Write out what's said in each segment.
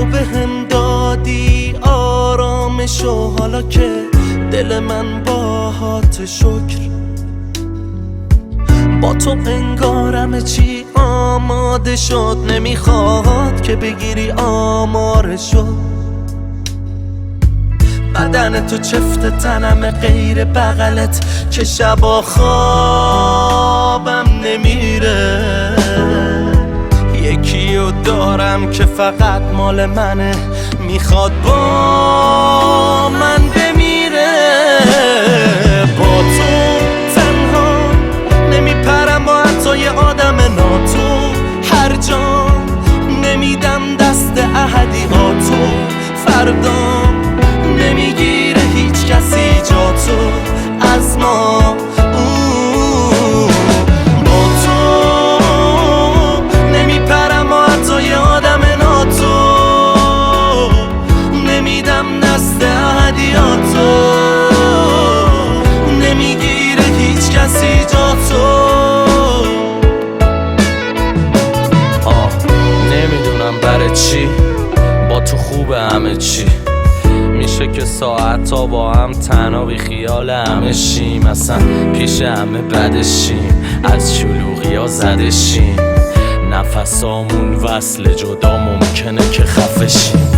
تو بهم دادی آرامشو، حالا که دل من باهات شکر. با تو انگارم چی آماده شد، نمیخواد که بگیری آمارشو. بدن تو چفت تنم غیر بغلت که شبا خوابم نمیره. یکیو دارم که فقط مال منه، میخواد با من بمیره. با تو تنها نمیپرم با حتی یه آدم ناتو، هر جا نمیدم دست احدیاتو. فردا نمیگیره هیچ کسی جا تو از ما. با تو نمیپرم با حتی یه آدم ناتو، نمیدم دست احدیاتو. نمیگیره هیچ کسی جا تو. نمیدونم برای چی با تو خوبه همه چی. میشه که ساعت تا با هم تنها بی خیال همه شیم، اصلا پیش همه بدشیم، از شلوغی ها زدشیم. نفسامون وصل جدا ممکنه که خفه شیم.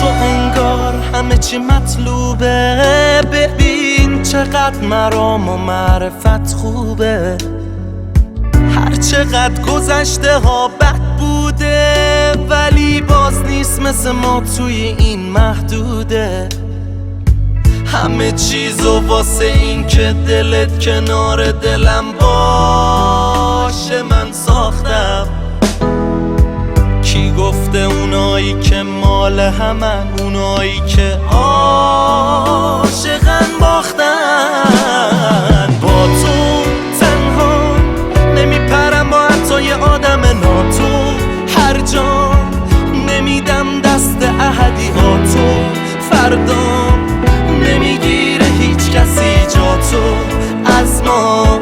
تو انگار همه چی مطلوبه، ببین چقدر مرام و معرفت خوبه. هر چقدر گذشته ها بد بوده، ولی باز نیست مثل ما توی این محدوده. همه چیزو واسه این که دلت کنار دلم باشه من ساختم. کی گفته اونایی که مال همن، اونایی که عاشقن باختن. با تو تنها نمیپرم با حتی یه آدم ناتو، هر جا نمیدم دست احدیاتو. فردا نمیگیره هیچ کسی جا تو از ما.